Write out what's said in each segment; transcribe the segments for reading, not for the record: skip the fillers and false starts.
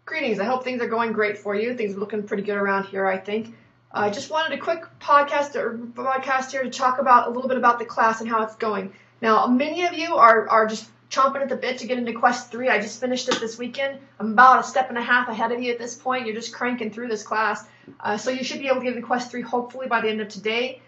Greetings. I hope things are going great for you. Things are looking pretty good around here, I think. I just wanted a quick podcast here to talk about a little bit about the class and how it's going. Now, many of you are just chomping at the bit to get into Quest 3. I just finished it this weekend. I'm about a step and a half ahead of you at this point. You're just cranking through this class. So you should be able to get into Quest 3 hopefully by the end of today.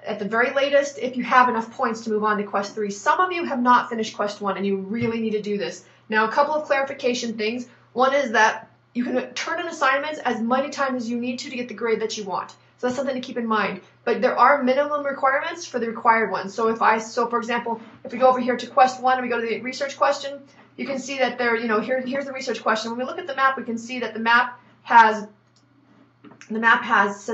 At the very latest, if you have enough points to move on to Quest 3. Some of you have not finished Quest 1 and you really need to do this. Now, a couple of clarification things. One is that you can turn in assignments as many times as you need to get the grade that you want. So that's something to keep in mind. But there are minimum requirements for the required ones. So for example, if we go over here to Quest 1 and we go to the research question, you can see that here's the research question. When we look at the map, we can see that the map says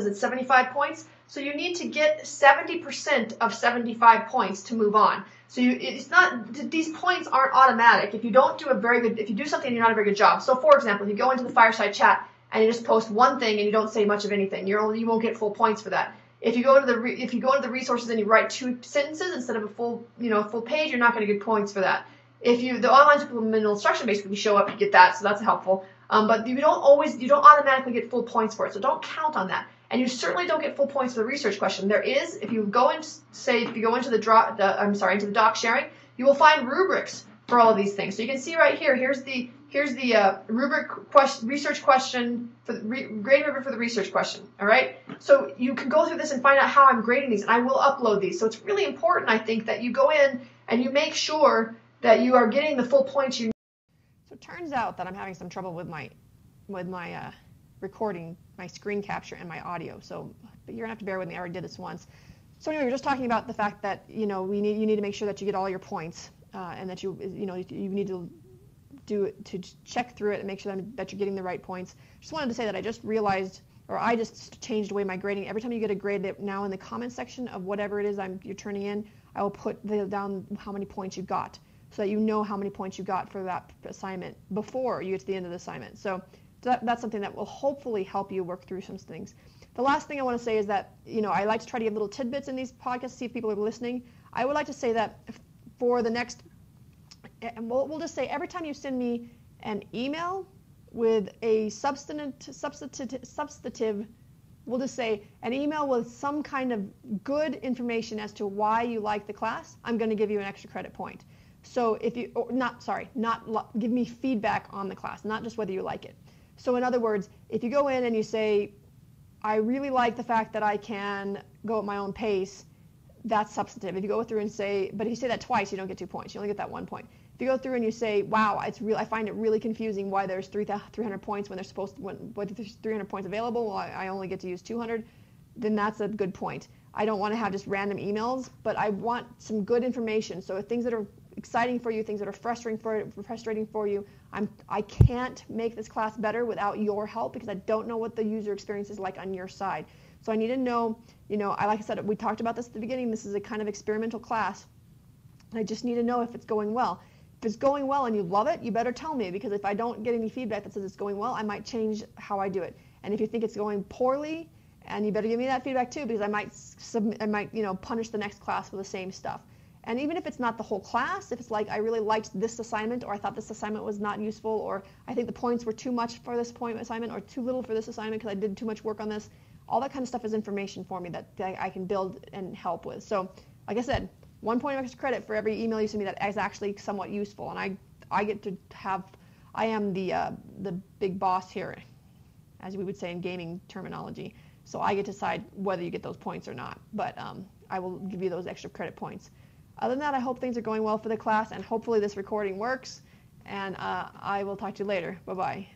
it's 75 points. So you need to get 70% of 75 points to move on. So these points aren't automatic. If you don't do if you do something and you're not a very good job. So for example, if you go into the Fireside chat and you just post one thing and you don't say much of anything, you won't get full points for that. If you go into the resources and you write 2 sentences instead of a full page, you're not going to get points for that. If the online supplemental instruction basically show up, you get that, so that's helpful. But you don't automatically get full points for it, so don't count on that. And you certainly don't get full points for the research question. There is, if you go into the doc sharing, you will find rubrics for all of these things. So you can see right here. Here's the rubric research question for the grade rubric for the research question. All right. So you can go through this and find out how I'm grading these, and I will upload these. So it's really important, I think, that you go in and you make sure that you are getting the full points you need. So it turns out that I'm having some trouble with my recording, my screen capture and my audio. So but you're gonna have to bear with me. I already did this once. So anyway, we're just talking about the fact that you need to make sure that you get all your points and that you need to do it to check through it and make sure that you're getting the right points. Just wanted to say that I just realized, or I just changed away my grading. Every time you get a grade, that now in the comment section of whatever it is you're turning in, I will put down how many points you got, so that you know how many points you got for that assignment before you get to the end of the assignment. So that's something that will hopefully help you work through some things. The last thing I want to say is that I like to try to give little tidbits in these podcasts to see if people are listening. I would like to say that for the next, we'll just say every time you send me an email with a substantive, we'll just say an email with some kind of good information as to why you like the class, I'm going to give you an extra credit point. So if you, give me feedback on the class, not just whether you like it. So in other words, if you go in and you say, I really like the fact that I can go at my own pace, that's substantive. If you go through and say, but if you say that twice, you don't get 2 points. You only get that 1 point. If you go through and you say, wow, I find it really confusing why there's 300 points when there's there's 300 points available, well, I only get to use 200, then that's a good point. I don't want to have just random emails, but I want some good information. So things that are exciting for you, things that are frustrating for you. I can't make this class better without your help, because I don't know what the user experience is like on your side. So I need to know, like I said, we talked about this at the beginning, this is a kind of experimental class. I just need to know if it's going well. If it's going well and you love it, you better tell me, because if I don't get any feedback that says it's going well, I might change how I do it. And if you think it's going poorly, and you better give me that feedback too, because I might punish the next class with the same stuff. And even if it's not the whole class, if it's like I really liked this assignment, or I thought this assignment was not useful, or I think the points were too much for this assignment, or too little for this assignment because I did too much work on this, all that kind of stuff is information for me that I can build and help with. So like I said, 1 point of extra credit for every email you send me that is actually somewhat useful, and I get to have, I am the big boss here, as we would say in gaming terminology. So I get to decide whether you get those points or not, but I will give you those extra credit points. Other than that, I hope things are going well for the class, and hopefully this recording works, and I will talk to you later. Bye-bye.